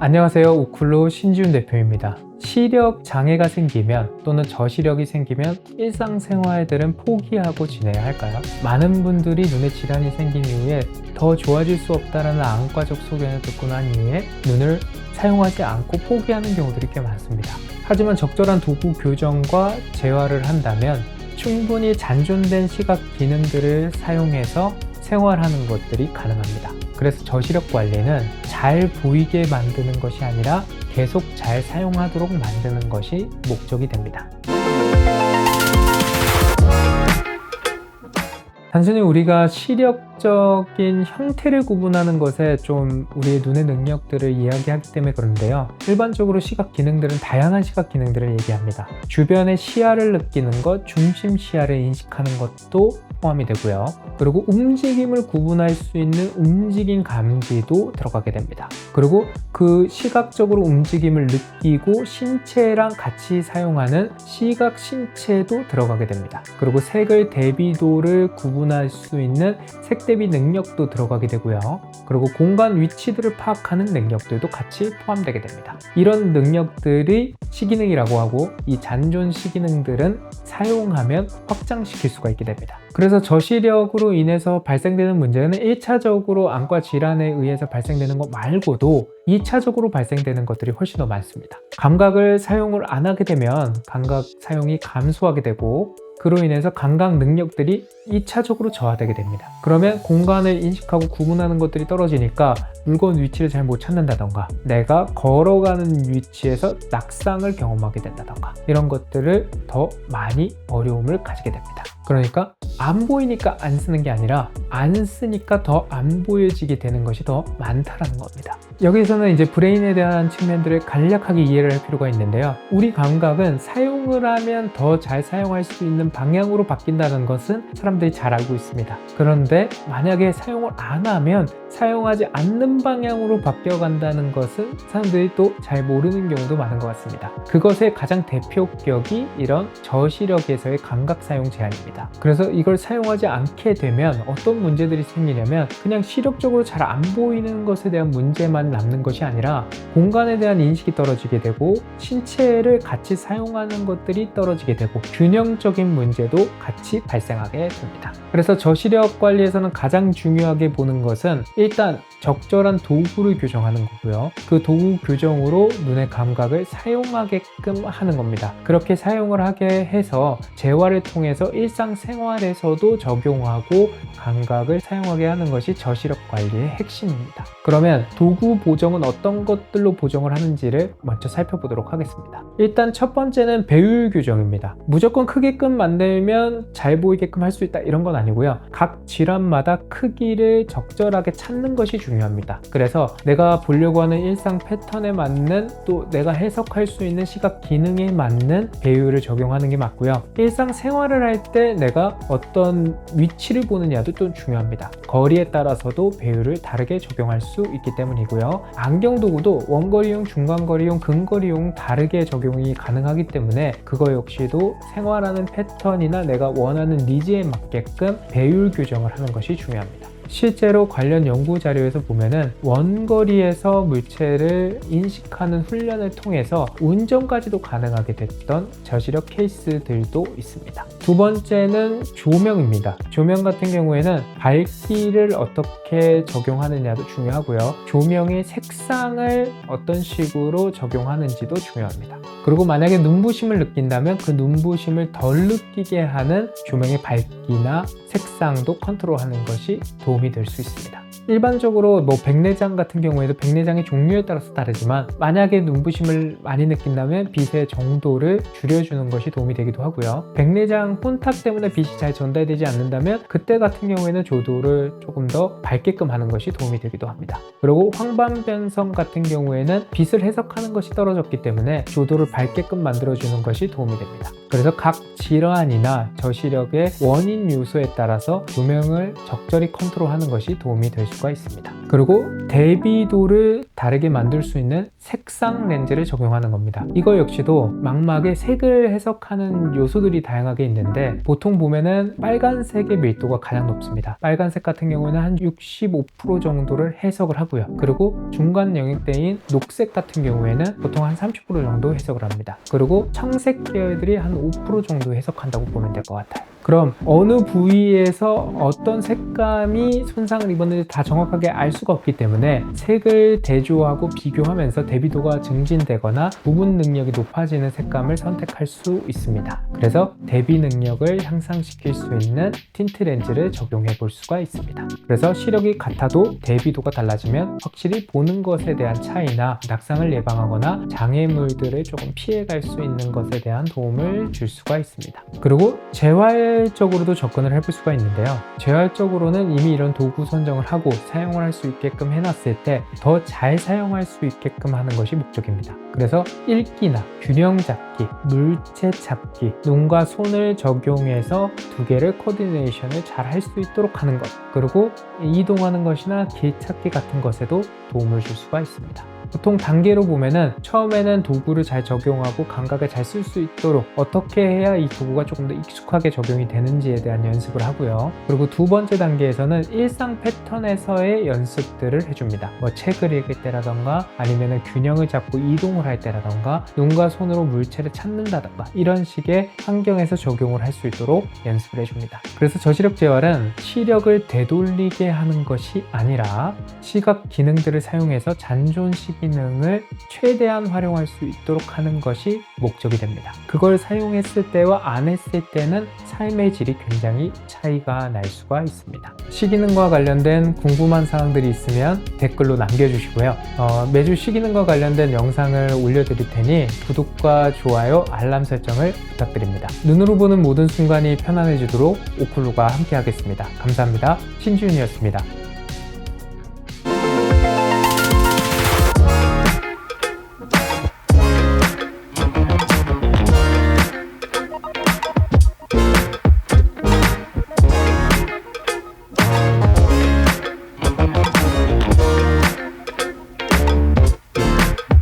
안녕하세요. 오클로 신지훈 대표입니다. 시력 장애가 생기면 또는 저시력이 생기면 일상생활들은 포기하고 지내야 할까요? 많은 분들이 눈에 질환이 생긴 이후에 더 좋아질 수 없다는 안과적 소견을 듣고 난 이후에 눈을 사용하지 않고 포기하는 경우들이 꽤 많습니다. 하지만 적절한 도구 교정과 재활을 한다면 충분히 잔존된 시각 기능들을 사용해서 생활하는 것들이 가능합니다. 그래서 저시력 관리는 잘 보이게 만드는 것이 아니라 계속 잘 사용하도록 만드는 것이 목적이 됩니다. 단순히 우리가 시력적인 형태를 구분하는 것에 좀 우리의 눈의 능력들을 이야기하기 때문에 그런데요. 일반적으로 시각 기능들은 다양한 시각 기능들을 얘기합니다. 주변의 시야를 느끼는 것, 중심 시야를 인식하는 것도 포함이 되고요. 그리고 움직임을 구분할 수 있는 움직임 감지도 들어가게 됩니다. 그리고 그 시각적으로 움직임을 느끼고 신체랑 같이 사용하는 시각 신체도 들어가게 됩니다. 그리고 색을 대비도를 구분할 수 있는 색 대비 능력도 들어가게 되고요. 그리고 공간 위치들을 파악하는 능력들도 같이 포함되게 됩니다. 이런 능력들이 시기능이라고 하고 이 잔존 시기능들은 사용하면 확장시킬 수가 있게 됩니다. 그래서 저시력으로 인해서 발생되는 문제는 1차적으로 안과 질환에 의해서 발생되는 것 말고도 2차적으로 발생되는 것들이 훨씬 더 많습니다. 감각을 사용을 안 하게 되면 감각 사용이 감소하게 되고 그로 인해서 감각 능력들이 2차적으로 저하되게 됩니다. 그러면 공간을 인식하고 구분하는 것들이 떨어지니까 물건 위치를 잘 못 찾는다던가 내가 걸어가는 위치에서 낙상을 경험하게 된다던가 이런 것들을 더 많이 어려움을 가지게 됩니다. 그러니까 안 보이니까 안 쓰는 게 아니라 안 쓰니까 더 안 보여지게 되는 것이 더 많다라는 겁니다. 여기서는 이제 브레인에 대한 측면들을 간략하게 이해를 할 필요가 있는데요. 우리 감각은 사용을 하면 더 잘 사용할 수 있는 방향으로 바뀐다는 것은 사람들이 잘 알고 있습니다. 그런데 만약에 사용을 안 하면 사용하지 않는 방향으로 바뀌어간다는 것은 사람들이 또 잘 모르는 경우도 많은 것 같습니다. 그것의 가장 대표격이 이런 저시력에서의 감각 사용 제한입니다. 그래서 이걸 사용하지 않게 되면 어떤 문제들이 생기냐면 그냥 시력적으로 잘 안 보이는 것에 대한 문제만 남는 것이 아니라 공간에 대한 인식이 떨어지게 되고 신체를 같이 사용하는 것들이 떨어지게 되고 균형적인 문제도 같이 발생하게 됩니다. 그래서 저시력 관리에서는 가장 중요하게 보는 것은 일단 적절한 도구를 교정하는 거고요. 그 도구 교정으로 눈의 감각을 사용하게끔 하는 겁니다. 그렇게 사용을 하게 해서 재활을 통해서 일상생활에서도 적용하고 감각을 사용하게 하는 것이 저시력 관리의 핵심입니다. 그러면 도구 보정은 어떤 것들로 보정을 하는지를 먼저 살펴보도록 하겠습니다. 일단 첫 번째는 배율 교정입니다. 무조건 크게끔 만들면 잘 보이게끔 할 수 있다 이런 건 아니고요. 각 질환마다 크기를 적절하게 찾는 것이 중요합니다. 그래서 내가 보려고 하는 일상 패턴에 맞는 또 내가 해석할 수 있는 시각 기능에 맞는 배율을 적용하는 게 맞고요. 일상 생활을 할 때 내가 어떤 위치를 보느냐도 또 중요합니다. 거리에 따라서도 배율을 다르게 적용할 수 있기 때문이고요. 안경 도구도 원거리용, 중간거리용, 근거리용 다르게 적용이 가능하기 때문에 그거 역시도 생활하는 패턴이나 내가 원하는 니즈에 맞게끔 배율 교정을 하는 것이 중요합니다. 실제로 관련 연구 자료에서 보면은 원거리에서 물체를 인식하는 훈련을 통해서 운전까지도 가능하게 됐던 저시력 케이스들도 있습니다. 두 번째는 조명입니다. 조명 같은 경우에는 밝기를 어떻게 적용하느냐도 중요하고요. 조명의 색상을 어떤 식으로 적용하는지도 중요합니다. 그리고 만약에 눈부심을 느낀다면 그 눈부심을 덜 느끼게 하는 조명의 밝기나 색상도 컨트롤하는 것이 도움이 될 수 있습니다. 일반적으로 뭐 백내장 같은 경우에도 백내장의 종류에 따라서 다르지만 만약에 눈부심을 많이 느낀다면 빛의 정도를 줄여주는 것이 도움이 되기도 하고요. 백내장 혼탁 때문에 빛이 잘 전달되지 않는다면 그때 같은 경우에는 조도를 조금 더 밝게끔 하는 것이 도움이 되기도 합니다. 그리고 황반변성 같은 경우에는 빛을 해석하는 것이 떨어졌기 때문에 조도를 밝게끔 만들어주는 것이 도움이 됩니다. 그래서 각 질환이나 저시력의 원인 요소에 따라서 조명을 적절히 컨트롤하는 것이 도움이 될 수 수가 있습니다. 그리고 대비도를 다르게 만들 수 있는 색상 렌즈를 적용하는 겁니다. 이거 역시도 망막의 색을 해석하는 요소들이 다양하게 있는데 보통 보면은 빨간색의 밀도가 가장 높습니다. 빨간색 같은 경우에는 한 65% 정도를 해석을 하고요. 그리고 중간 영역대인 녹색 같은 경우에는 보통 한 30% 정도 해석을 합니다. 그리고 청색 계열들이 한 5% 정도 해석한다고 보면 될 것 같아요. 그럼 어느 부위에서 어떤 색감이 손상을 입었는지 다 정확하게 알 수가 없기 때문에 색을 대조하고 비교하면서 대비도가 증진되거나 구분 능력이 높아지는 색감을 선택할 수 있습니다. 그래서 대비 능력을 향상시킬 수 있는 틴트 렌즈를 적용해 볼 수가 있습니다. 그래서 시력이 같아도 대비도가 달라지면 확실히 보는 것에 대한 차이나 낙상을 예방하거나 장애물들을 조금 피해갈 수 있는 것에 대한 도움을 줄 수가 있습니다. 그리고 재활적으로도 접근을 해볼 수가 있는데요. 재활적으로는 이미 이런 도구 선정을 하고 사용을 할 수 있게끔 해놨을 때 더 잘 사용할 수 있게끔 하는 것이 목적입니다. 그래서 읽기나 균형 잡기, 물체 잡기, 눈과 손을 적용해서 두 개를 코디네이션을 잘 할 수 있도록 하는 것, 그리고 이동하는 것이나 길 찾기 같은 것에도 도움을 줄 수가 있습니다. 보통 단계로 보면은 처음에는 도구를 잘 적용하고 감각을 잘 쓸 수 있도록 어떻게 해야 이 도구가 조금 더 익숙하게 적용이 되는지에 대한 연습을 하고요. 그리고 두 번째 단계에서는 일상 패턴에서의 연습들을 해줍니다. 뭐 책을 읽을 때라던가 아니면은 균형을 잡고 이동을 할 때라던가 눈과 손으로 물체를 찾는다던가 이런 식의 환경에서 적용을 할 수 있도록 연습을 해줍니다. 그래서 저시력 재활은 시력을 되돌리게 하는 것이 아니라 시각 기능들을 사용해서 잔존시 기능을 최대한 활용할 수 있도록 하는 것이 목적이 됩니다. 그걸 사용했을 때와 안 했을 때는 삶의 질이 굉장히 차이가 날 수가 있습니다. 시기능과 관련된 궁금한 사항들이 있으면 댓글로 남겨주시고요. 매주 시기능과 관련된 영상을 올려드릴 테니 구독과 좋아요, 알람 설정을 부탁드립니다. 눈으로 보는 모든 순간이 편안해지도록 오클루가 함께 하겠습니다. 감사합니다. 신지훈이었습니다.